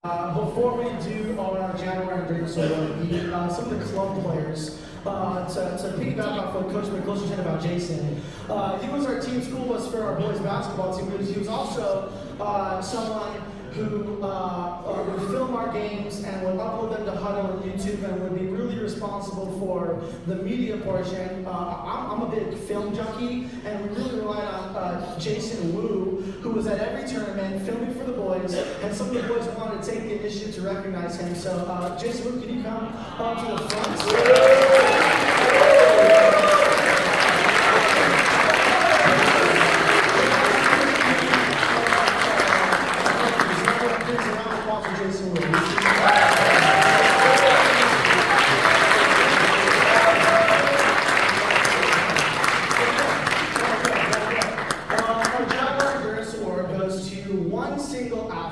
Before we do our January Drinks Award, some of the club players, to piggyback off what Coach McCloskey said about Jason, he was our team school bus for our boys basketball team. He was also someone who would film our games and would upload them to Huddle on YouTube and would be really responsible for the media portion. I'm a big film junkie, and we really relied on Jason Wu, who was at every tournament filming for the boys, and some of the boys wanted to take the initiative to recognize him. So Jason Wu, can you come up to the front?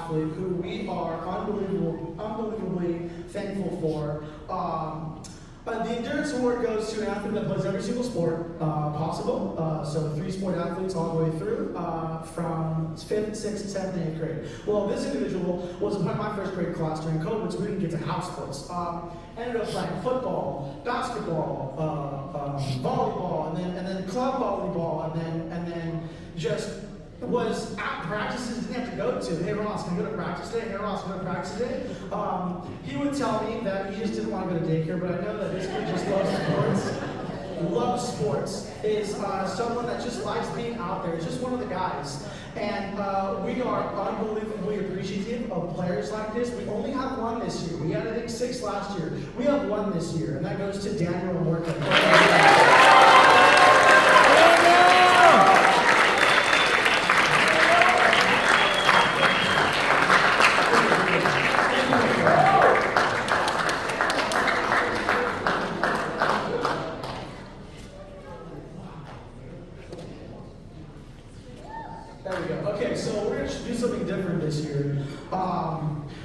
Who we are unbelievably thankful for. The Endurance Award goes to an athlete that plays every single sport possible. So 3 sport athletes all the way through from 5th, 6th, 7th, and 8th grade. Well, this individual was in my first grade class during COVID, so we didn't get to house sports. Ended up playing football, basketball, volleyball, and then club volleyball, and then just was at practices he didn't have to go to. Hey Ross, can I go to practice today? Hey Ross, can I go to practice today? He would tell me that he just didn't want to go to daycare, but I know that his kid just loves sports. Loves sports, is someone that just likes being out there. He's just one of the guys. And we are unbelievably appreciative of players like this. We only have one this year. We had, I think, 6 last year. We have one this year, and that goes to Daniel and Morgan. There we go. Okay, so we're going to do something different this year.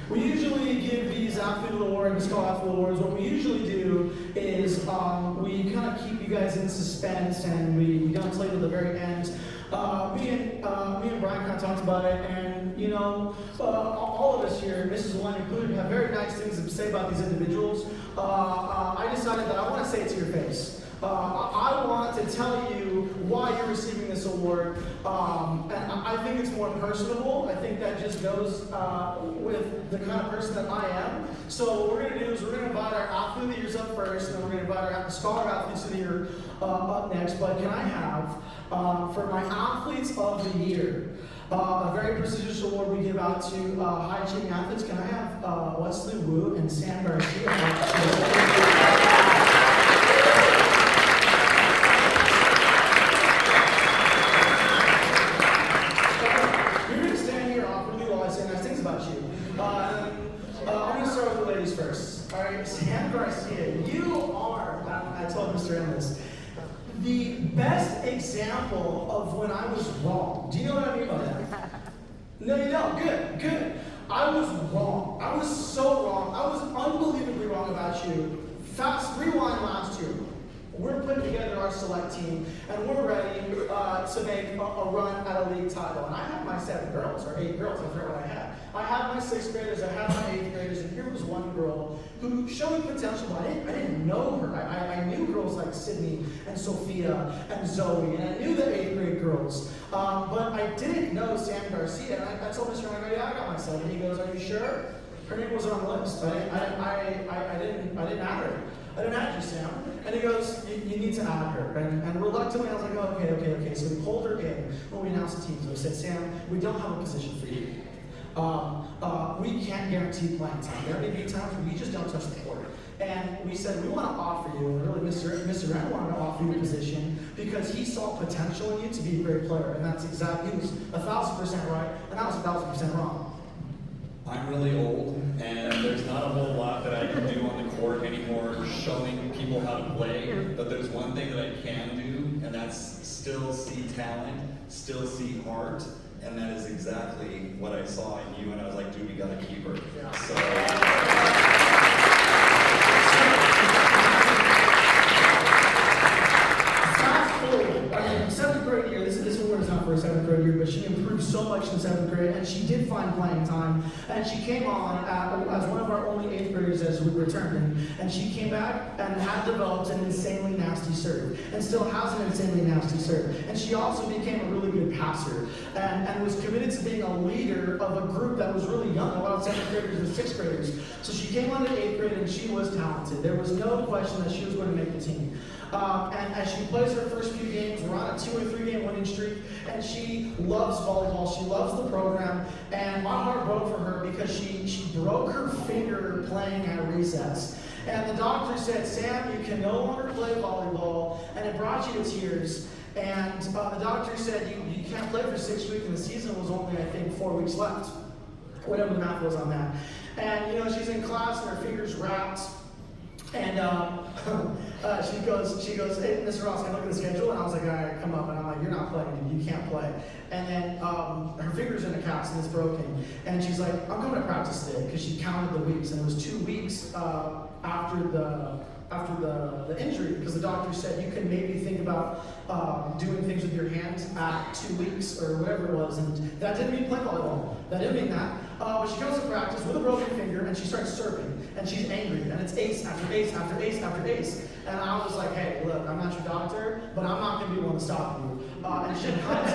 We usually give these athlete awards, called athlete awards. What we usually do is we kind of keep you guys in suspense, and we don't tell you at the very end. Me and Brian kind of talked about it, and you know, all of us here, Mrs. One included, have very nice things to say about these individuals. I decided that I want to say it to your face. I want to tell you why you're receiving this award, and I think it's more personable. I think that just goes with the kind of person that I am. So what we're going to do is we're going to invite our athlete of the years up first, and then we're going to invite our scholar athletes of the year up next. But can I have, for my athletes of the year, a very prestigious award we give out to high-achieving athletes. Can I have Wesley Wu and Sam Garcia? Sam Garcia, you are, I told Mr. Ennis, the best example of when I was wrong. Do you know what I mean by that? No, you don't. Good. I was wrong. I was so wrong. I was unbelievably wrong about you. Fast rewind last year. We're putting together our select team, and we're ready to make a run at a league title. And I had my 7 girls, or 8 girls, I forgot what I had. I had my 6th graders, I had my 8th graders, and here was one girl who showed potential, but I didn't know her. I knew girls like Sydney and Sophia and Zoe, and I knew the 8th grade girls. But I didn't know Sam Garcia, and I told Mr. Ryan, yeah, I got my 7. He goes, are you sure? Her name wasn't on the list. I didn't add her. I didn't add you, Sam. And he goes, you need to add her. And reluctantly, I was like, oh, okay. So we pulled her in when we announced the teams. We said, Sam, we don't have a position for you. We can't guarantee playing time. There may be times where we just don't touch the court. And we said, we want to offer you, and really Mr. Rand wanted to offer you a position because he saw potential in you to be a great player. And that's exactly, he was 1,000% right, and I was 1,000% wrong. I'm really old, and there's not a whole lot that I can do on the court anymore showing people how to play, but there's one thing that I can do, and that's still see talent, still see heart, and that is exactly what I saw in you, and I was like, dude, we gotta keep her. Yeah. Fast forward, I mean, 7th grade year, this award is not for a 7th grade year, but she improved so much in 7th grade, and she did find playing time. And she came on as one of our only 8th graders as we returned. And she came back and had developed an insanely nasty serve. And still has an insanely nasty serve. And she also became a really good passer. And was committed to being a leader of a group that was really young, a lot of 7th graders and 6th graders. So she came on to 8th grade and she was talented. There was no question that she was going to make the team. And as she plays her first few games, we're on a 2 or 3 game winning streak, and she loves volleyball, she loves the program, and my heart broke for her because she broke her finger playing at recess. And the doctor said, Sam, you can no longer play volleyball, and it brought you to tears. And the doctor said, you can't play for 6 weeks, and the season was only, I think, 4 weeks left. Whatever the math was on that. And, she's in class, and her finger's wrapped. And she goes, hey, Mr. Ross, can I look at the schedule? And I was like, all right, come up. And I'm like, you're not playing, dude. You can't play. And then her finger's in a cast and it's broken. And she's like, I'm coming to practice today because she counted the weeks. And it was 2 weeks after the injury, because the doctor said you can maybe think about doing things with your hands at 2 weeks or whatever it was, and that didn't mean play volleyball. That didn't mean that. But she goes to practice with a broken finger and she starts serving, and she's angry, and it's ace after ace after ace after ace. And I was like, hey, look, I'm not your doctor, but I'm not going to be the one to stop you. And she comes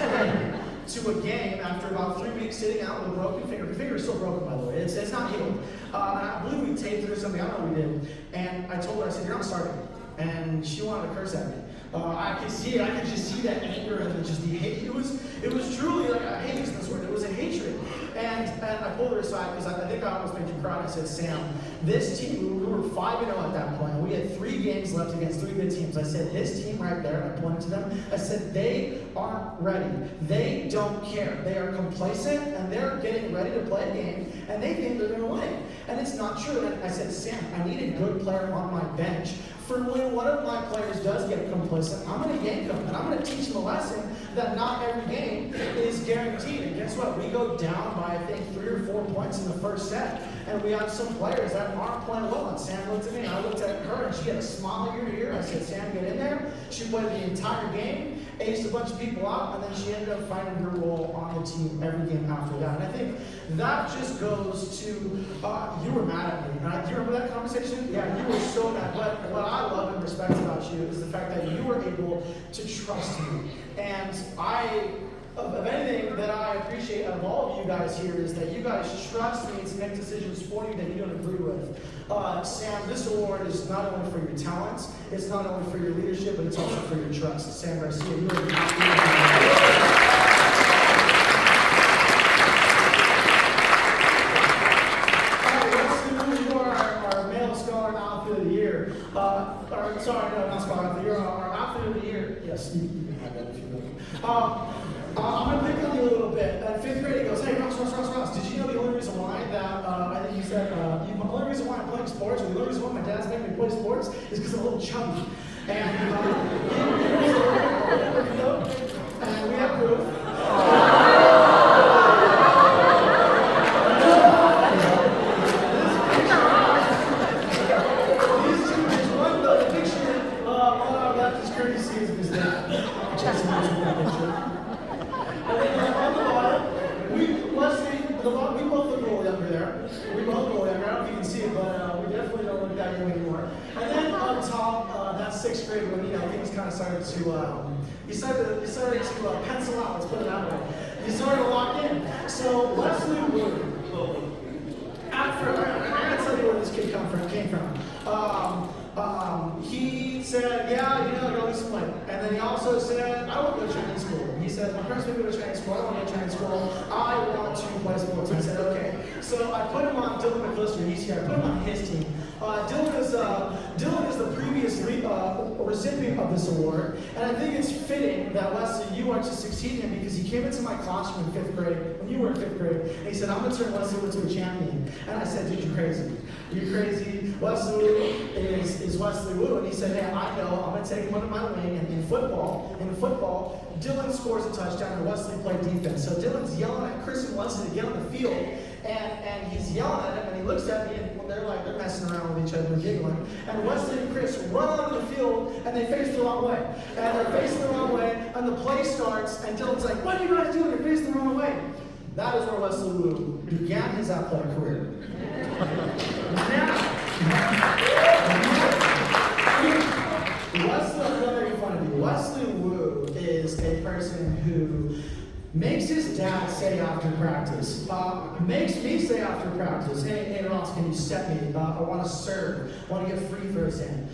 to a game after about 3 weeks sitting out with a broken finger. Her finger is still broken, by the way. It's not healed. And I believe we taped it or something. I don't know what we did. And I told her, I said, you're not starting. And she wanted to curse at me. I could see it. I could just see that anger and just the hate. It was truly like, I hate using this word. It was a hatred. And I pulled her aside because I think I almost made you cry. And I said, Sam, this team, we were 5-0 at that point. And we had 3 games left against 3 good teams. I said, this team right there, and I pointed to them. I said, they aren't ready. They don't care. They are complacent, and they're getting ready to play a game, and they think they're going to win. And it's not true. And I said, Sam, I need a good player on my bench. For when one of my players does get complacent, I'm going to yank him, and I'm going to teach him a lesson that not every game is guaranteed. And guess what? We go down by, I think, 3 or 4 points in the first set, and we have some players that aren't playing well. And Sam looked at me, and I looked at her, and she had a smile ear to ear. I said, Sam, get in there. She played the entire game, aced a bunch of people out, and then she ended up finding her role on the team every game after that. And I think that just goes to, you were mad at me. Do you remember that conversation? Yeah, you were so mad. But what I love and respect about you is the fact that you were able to trust me. And of anything that I appreciate out of all of you guys here is that you guys trust me to make decisions for you that you don't agree with. Sam, this award is not only for your talents, it's not only for your leadership, but it's also for your trust. Sam Garcia, you are sorry, no, not Scholar. You're our athlete of the year. Yes, you can have that if you want. I'm going to pick on you a little bit. At 5th grade, he goes, hey, Ross, did you know the only reason why that, I think you said, the only reason why I'm playing sports, or the only reason why my dad's making me play sports is because I'm a little chubby. And we have proof. That's 6th grade when things kind of started to pencil out. Let's put it that way. You started to lock in. So Leslie Wu, I gotta tell you where this kid came from. He said, yeah, I gotta lose some weight. And then he also said, I want to go to training school. He said, my parents make me go to training school. I don't want to go to training school. I want to play sports. I said, okay. So I put him on Dylan McClister. He's here. I put him on his team. Dylan is the previous recipient of this award, and I think it's fitting that Leslie, you are to succeed him because he came into my classroom in 5th grade, when you were in 5th grade, and he said, I'm going to turn Leslie into a champion. And I said, dude, you're crazy. You're crazy. Leslie is Leslie Wu. And he said, hey, I know. I'm going to take him under my wing. And in football, Dylan scores a touchdown and Wesley played defense. So Dylan's yelling at Chris and Wesley to get on the field. And he's yelling at him, and he looks at me, and they're messing around with each other and giggling. And Wesley and Chris run onto the field, and they face the wrong way. And they're facing the wrong way, and the play starts, and Dylan's like, what are you guys doing? You're facing the wrong way. That is where Wesley Wu began his athletic career. Wesley, I'm not making fun of you. Wesley Wu is a person who makes his dad say after practice, makes me say after practice, hey Ross, can you set me? I want to serve, I want to get free throws in.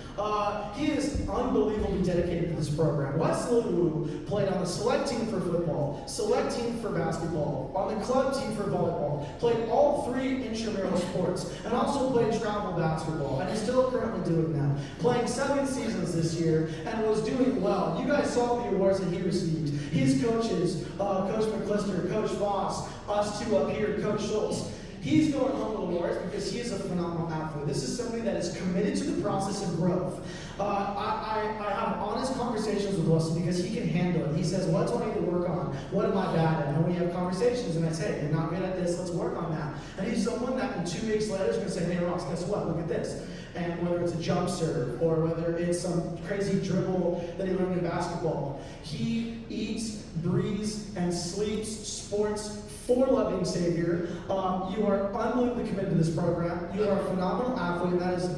He is unbelievably dedicated to this program. Wesley Wu played on the select team for football, select team for basketball, on the club team for volleyball, played all three intramural sports, and also played travel basketball, and is still currently doing that. Playing 7 seasons this year, and was doing well. You guys saw the awards that he received. His coaches, Coach McClister, Coach Voss, us two up here, Coach Schultz. He's going home with awards because he is a phenomenal athlete. This is somebody that is committed to the process of growth. I have honest conversations with Wesley because he can handle it. He says, what do I need to work on? What am I bad at? And we have conversations, and I say, you're not good at this, let's work on that. And he's someone that in 2 weeks later is going to say, hey Ross, guess what? Look at this. And whether it's a jump serve or whether it's some crazy dribble that he learned in basketball, he eats, breathes, and sleeps sports for Loving Savior. You are unbelievably committed to this program. You are a phenomenal athlete, and that is,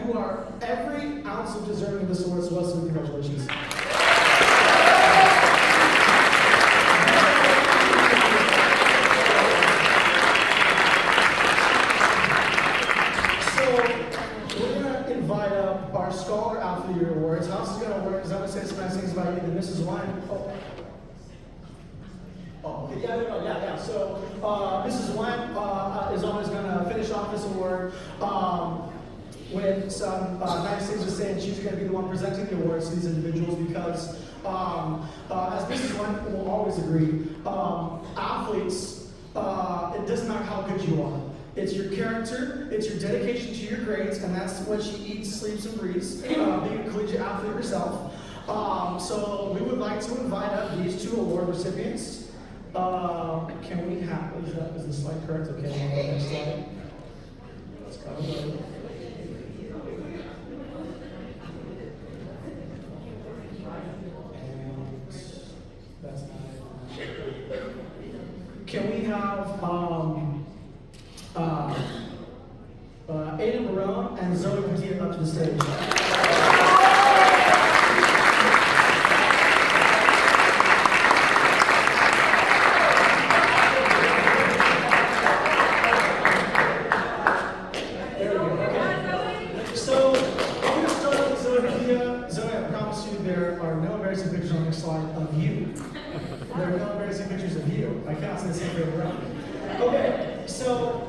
you are every ounce of deserving of this award. So Wesley, congratulations. Invite up our Scholar Athlete Year Awards. How this is going to work is I'm going to say some nice things about you, and Mrs. Wine. Okay, yeah. So, Mrs. Wine is always going to finish off this award with some nice things to say, and she's going to be the one presenting the awards to these individuals because, as Mrs. Wine will always agree, athletes, it doesn't matter how good you are. It's your character, it's your dedication to your grades, and that's what she eats, sleeps, and breathes, being a collegiate athlete herself. So we would like to invite up these 2 award recipients. Can we have, is the slide correct? Okay, on the next slide. Let's go. And that's not it. Can we have, Aiden Barone and Zoe Padilla up to the stage. There we go. Okay. So I'm going to start with Zoe Padilla. Zoe, I promise you there are no embarrassing pictures on the next slide of you. There are no embarrassing pictures of you. I can't say the same thing around. Okay, so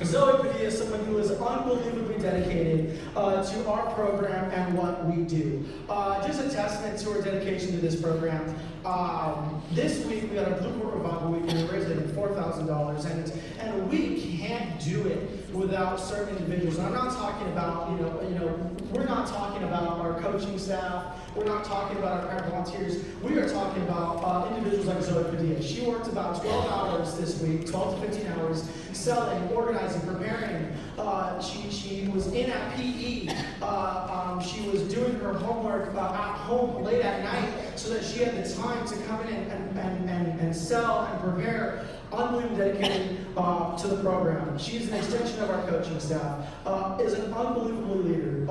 Zoe Padilla is someone who is unbelievably dedicated to our program and what we do. Just a testament to her dedication to this program. This week we had a Blue Court Revival Week and we raised it at $4,000, and we can't do it without certain individuals. And I'm not talking about, we're not talking about our coaching staff. We're not talking about our parent volunteers. We are talking about individuals like Zoe Padilla. She worked about 12 hours this week, 12 to 15 hours, selling, organizing, preparing. She was in at PE. She was doing her homework at home late at night so that she had the time to come in and sell and prepare. Unbelievably dedicated to the program. She's an extension of our coaching staff. Is an unbelievable leader.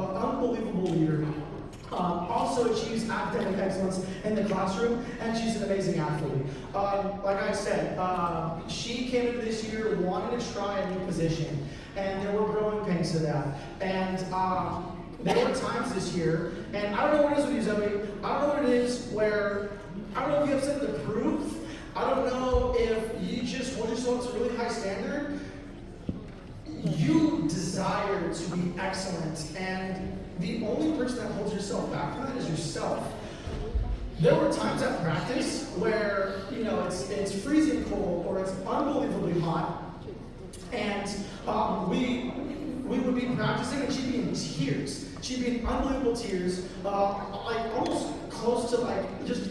Also achieves academic excellence in the classroom, and she's an amazing athlete. Like I said, she came into this year wanting to try a new position, and there were growing pains to that. And there were times this year, and I don't know what it is with you, Zoe. I don't know what it is where, I don't know if you have something to prove. I don't know if you just hold yourself to a really high standard. You desire to be excellent, and the only person that holds yourself back from that is yourself. There were times at practice where, it's freezing cold or it's unbelievably hot, and we would be practicing and she'd be in tears. She'd be in unbelievable tears, like almost close to just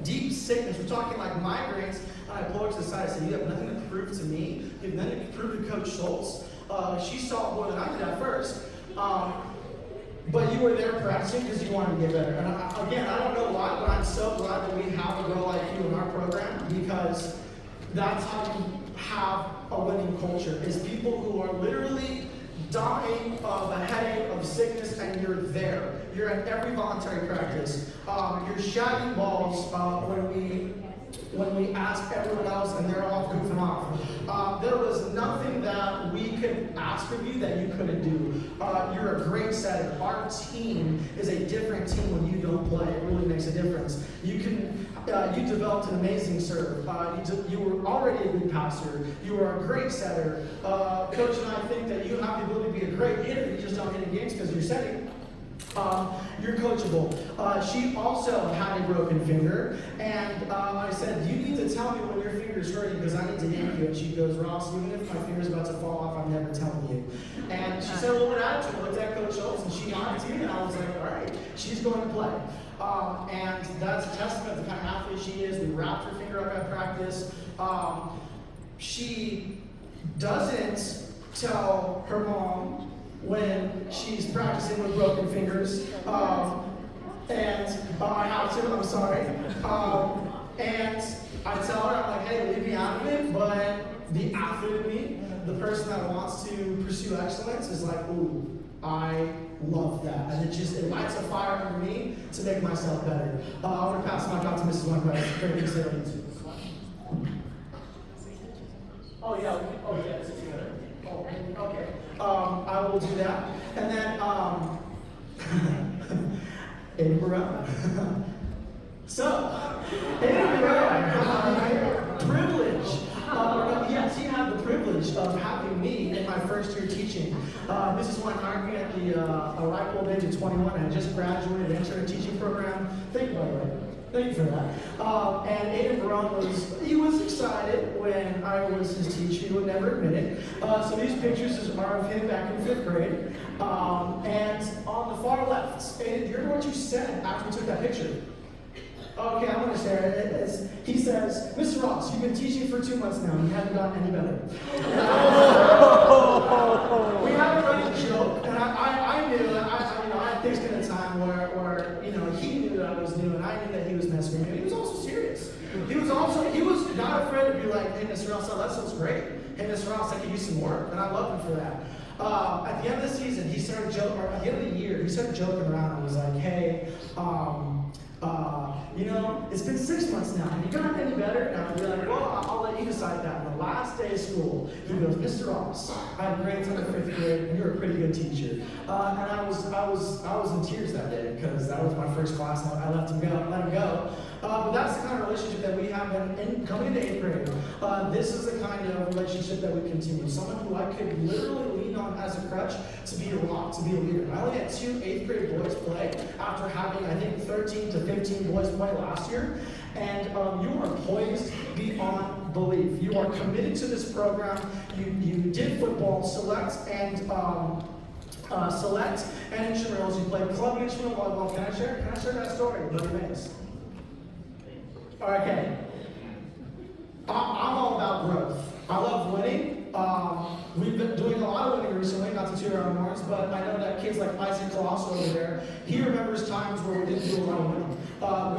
deep sickness. We're talking like migraines. And I pull her to the side and say, you have nothing to prove to me. You have nothing to prove to Coach Schultz. She saw it more than I did at first. But you were there practicing because you wanted to get better. And I don't know why, but I'm so glad that we have a girl like you in our program, because that's how you have a winning culture is people who are literally dying of a headache, of sickness, and you're there. You're at every voluntary practice. You're shagging balls when we ask everyone else and they're all goofing off. There was nothing that we could ask of you that you couldn't do. You're a great setter. Our team is a different team when you don't play. It really makes a difference. You developed an amazing serve. You were already a good passer. You were a great setter. Coach and I think that you have the ability to be a great hitter. You just don't hit in games because you're setting. You're coachable. She also had a broken finger, and I said, you need to tell me when your finger's hurting because I need to yank you. And she goes, Ross, even if my finger's about to fall off, I'm never telling you. And she said, well, what attitude? I looked at Coach Schultz, and she nodded to me, and I was like, all right, she's going to play. And that's a testament to the kind of athlete she is. We wrapped her finger up at practice. She doesn't tell her mom when she's practicing with broken fingers, and I have to, I'm sorry, and I tell her, I'm like, hey, leave me out of it, but the athlete in me, the person that wants to pursue excellence is like, ooh, I love that, and it lights a fire under me to make myself better. I want to pass the mic out to Mrs. Weinberg. Oh yeah, this is good. Oh, okay. I will do that. And then, Aiden Barone. So, Aiden Barone had the privilege, yes, he had the privilege of having me in my first year teaching. Mrs. Weinberg at the ripe old age of 21, I just graduated, entered a teaching program. Thank you, by the way. Thank you for that. And Aiden Barone was excited when I was his teacher. He would never admit it. So these pictures are of him back in 5th grade. And on the far left, Aiden, do you remember what you said after we took that picture? Okay, I'm going to share it. He says, Mr. Ross, you've been teaching for 2 months now, and you haven't gotten any better. We had a running joke, and I knew, I had things in a time where he knew that I was new, and I knew that he was messing with me. He was also serious. He was not afraid to be like, hey, Mr. Ross, that looks great. Hey, Mr. Ross, I could use some work, and I love him for that. At the end of the season, at the end of the year, he started joking around and was like, hey, it's been 6 months now. Have you gotten any better? And I would be like, well, I'll let you decide that. On the last day of school, he goes, Mr. Ross, I had grades in the 5th grade, and you're a pretty good teacher. And I was in tears that day because that was my first class, and I let him go. But that's the kind of relationship that we have coming into 8th grade. This is the kind of relationship that we continue. Someone who I could literally lean on as a crutch to be a rock, to be a leader. I only had 2 8th grade boys play after having, I think, 13 to 15 boys play last year. And you are poised beyond belief. You are committed to this program. You did football, select and intramurals. You played club and intramural volleyball. Can I share that story? Bloody Mays. Okay. I'm all about growth. I love winning. We've been doing a lot of winning recently, not to toot our own horns, but I know that kids like Isaac Kloss over there, he remembers times where we didn't do a lot of winning.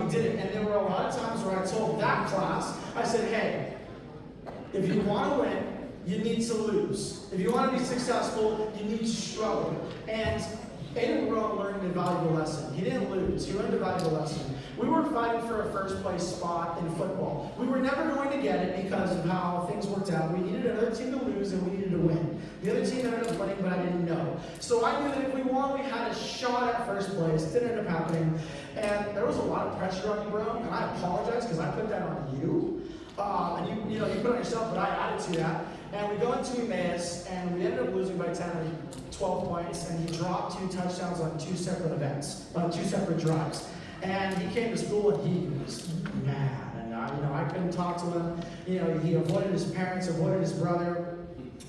We didn't, and there were a lot of times where I told that class, I said, hey, if you want to win, you need to lose. If you want to be successful, you need to struggle. And Aiden Barone learned a valuable lesson. He didn't lose. He learned a valuable lesson. We were fighting for a first place spot in football. We were never going to get it because of how things worked out. We needed another team to lose and we needed to win. The other team ended up winning, but I didn't know. So I knew that if we won, we had a shot at first place. It didn't end up happening. And there was a lot of pressure on you, bro. And I apologize because I put that on you. And you put it on yourself, but I added to that. And we go into Emmaus, and we ended up losing by 10 or 12 points, and he dropped 2 touchdowns on 2 separate events, on 2 separate drives. And he came to school, and he was mad. And I couldn't talk to him. He avoided his parents, avoided his brother.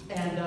And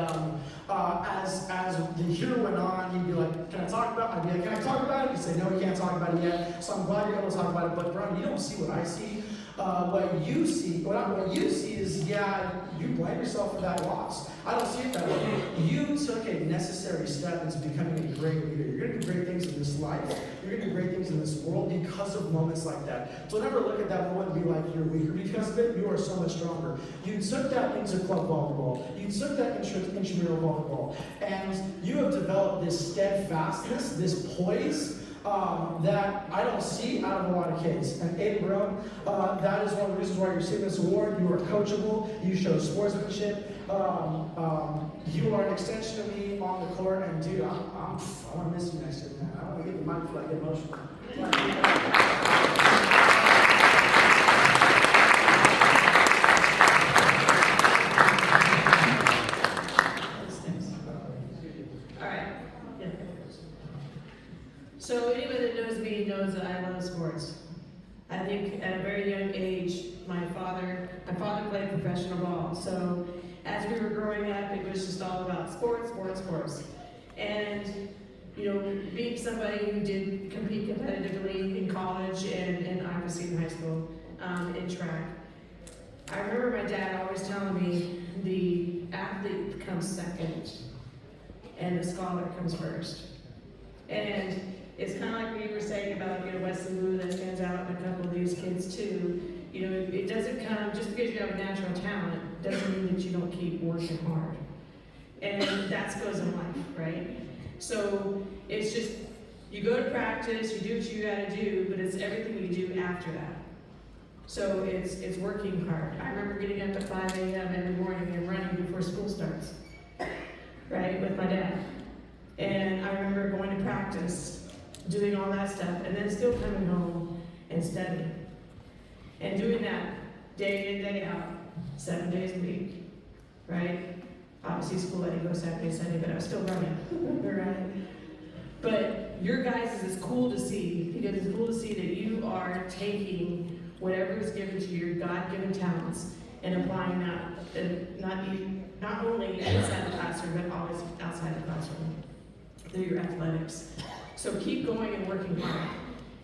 as the year went on, he'd be like, can I talk about it? I'd be like, can I talk about it? He'd say, no, we can't talk about it yet. So I'm glad you're able to talk about it. But, bro, you don't see what I see. What you see is, yeah, you blame yourself for that loss. I don't see it that way. You took a necessary step into becoming a great leader. You're going to do great things in this life. You're going to do great things in this world because of moments like that. Don't ever look at that moment and be like you're weaker. Because of it, you are so much stronger. You took that into club volleyball. You took that intramural volleyball. And you have developed this steadfastness, this poise, that I don't see out of a lot of kids. And Aiden Brown, that is one of the reasons why you're receiving this award. You are coachable. You show sportsmanship. You are an extension of me on the court. And dude, I want to miss you next year, man. I want to get the mic before I get emotional. So anyone that knows me knows that I love sports. I think at a very young age, my father played professional ball. So as we were growing up, it was just all about sports. And being somebody who did compete competitively in college and obviously in high school, in track, I remember my dad always telling me the athlete comes second and the scholar comes first. And it's kind of like what you were saying about, Wesley Wu that stands out in a couple of these kids too. It doesn't come, just because you have a natural talent, doesn't mean that you don't keep working hard. And that goes in life, right? So it's just, you go to practice, you do what you gotta do, but it's everything you do after that. So it's working hard. I remember getting up at 5 a.m. every morning and running before school starts, right, with my dad. And I remember going to practice, doing all that stuff, and then still coming home and studying. And doing that day in, day out, 7 days a week, right? Obviously school I didn't go Saturday, Sunday, but I was still running, right? But your guys is cool to see, because it's cool to see that you are taking whatever is given to you, your God-given talents, and applying that, and not only inside the classroom, but always outside the classroom, through your athletics. So keep going and working hard.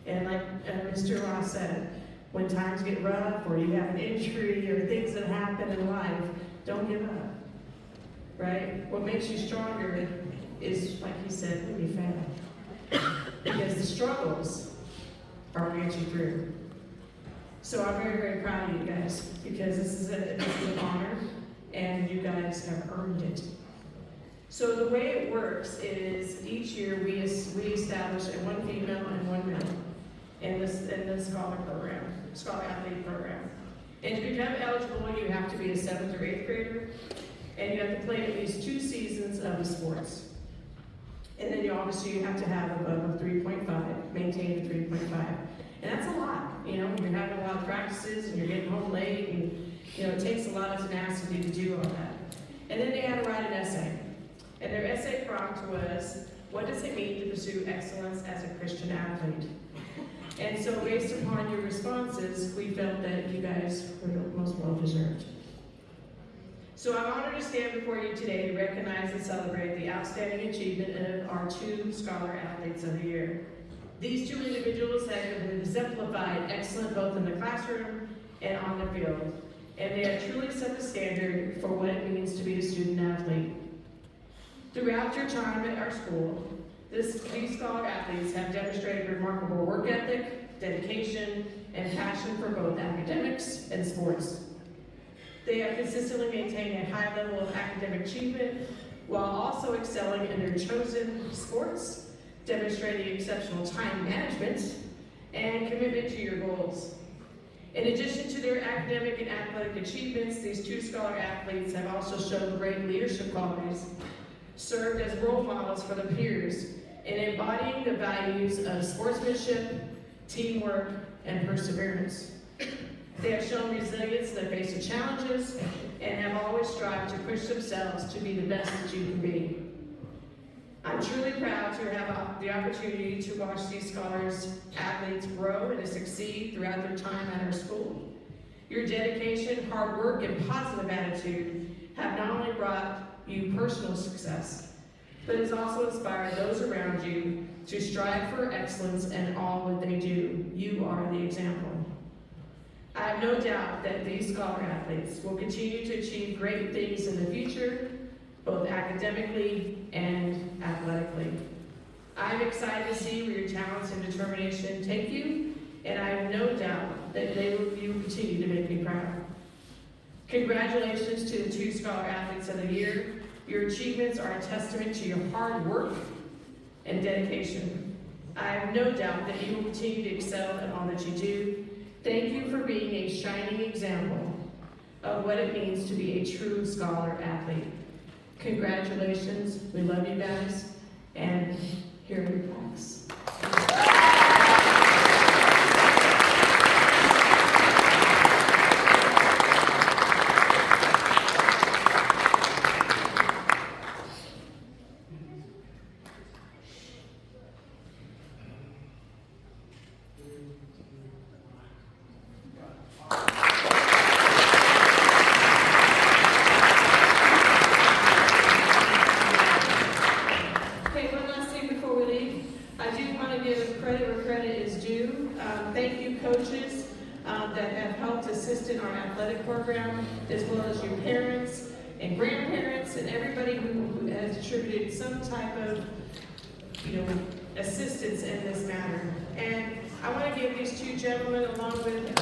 And like Mr. Ross said, when times get rough or you have an injury or things that happen in life, don't give up, right? What makes you stronger is, like he said, when you fail. Because the struggles are what get you through. So I'm very, very proud of you guys, because this is an honor, and you guys have earned it. So the way it works is each year we establish one female and one male in the scholar athlete program. And to become eligible, you have to be a 7th or 8th grader, and you have to play at least 2 seasons of the sports. And then you have to have above a 3.5, maintain a 3.5. And that's a lot, you're having a lot of practices and you're getting home late, and it takes a lot of tenacity to do all that. And then they had to write an essay. And their essay prompt was, what does it mean to pursue excellence as a Christian athlete? And so based upon your responses, we felt that you guys were the most well-deserved. So I'm honored to stand before you today to recognize and celebrate the outstanding achievement of our 2 Scholar Athletes of the Year. These 2 individuals have exemplified excellence both in the classroom and on the field, and they have truly set the standard for what it means to be a student athlete. Throughout your time at our school, these Scholar Athletes have demonstrated remarkable work ethic, dedication, and passion for both academics and sports. They have consistently maintained a high level of academic achievement while also excelling in their chosen sports, demonstrating exceptional time management and commitment to your goals. In addition to their academic and athletic achievements, these 2 Scholar Athletes have also shown great leadership qualities, served as role models for the peers in embodying the values of sportsmanship, teamwork, and perseverance. They have shown resilience in the face of challenges and have always strived to push themselves to be the best that you can be. I'm truly proud to have the opportunity to watch these Scholars Athletes grow and to succeed throughout their time at our school. Your dedication, hard work, and positive attitude have not only brought you personal success, but has also inspired those around you to strive for excellence in all that they do. You are the example. I have no doubt that these scholar athletes will continue to achieve great things in the future, both academically and athletically. I'm excited to see where your talents and determination take you, and I have no doubt that you will continue to make me proud. Congratulations to the 2 Scholar Athletes of the Year. Your achievements are a testament to your hard work and dedication. I have no doubt that you will continue to excel in all that you do. Thank you for being a shining example of what it means to be a true scholar athlete. Congratulations, we love you guys, and here are your plaques. Thank you, coaches that have helped assist in our athletic program, as well as your parents and grandparents and everybody who has attributed some type of, assistance in this matter. And I want to give these 2 gentlemen, along with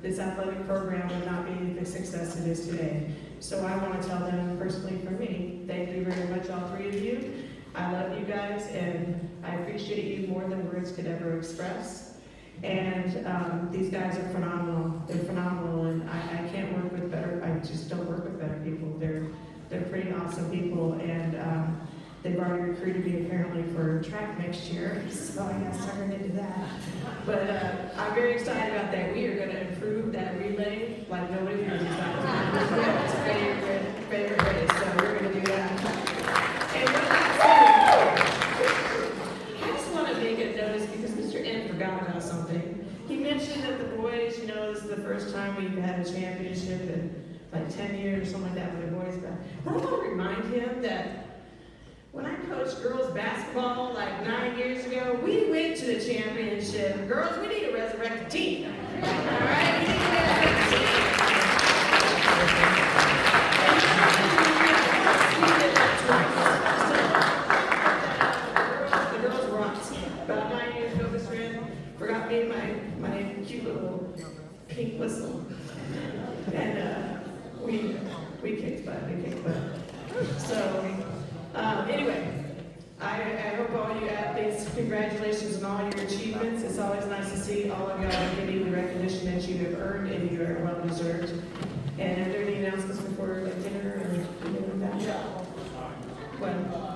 this athletic program would not be the success it is today. So I want to tell them personally from me, thank you very much, all 3 of you. I love you guys, and I appreciate you more than words could ever express. And these guys are phenomenal. They're phenomenal, and I can't work with better, I just don't work with better people. They're pretty awesome people, and they've already recruited me apparently for track next year, so I got started into that. But I'm very excited about that. We are going to improve that relay like nobody knows. It's favorite race, so we're going to do that. And with that said, I just want to make a notice because Mr. N forgot about something. He mentioned that the boys, this is the first time we've had a championship in like 10 years or something like that with the boys. But I want to remind him that when I coached girls basketball like 9 years ago, we went to the championship. Girls, we need to resurrect the team. All right? We need to resurrect the team. The girls were awesome. About 9 years ago, Mr. N forgot me my cute little pink whistle. And we kicked butt. So, anyway, I hope all you athletes, congratulations on all your achievements. It's always nice to see all of y'all getting the recognition that you have earned and you are well deserved. And are there any announcements before dinner or anything like that? Well,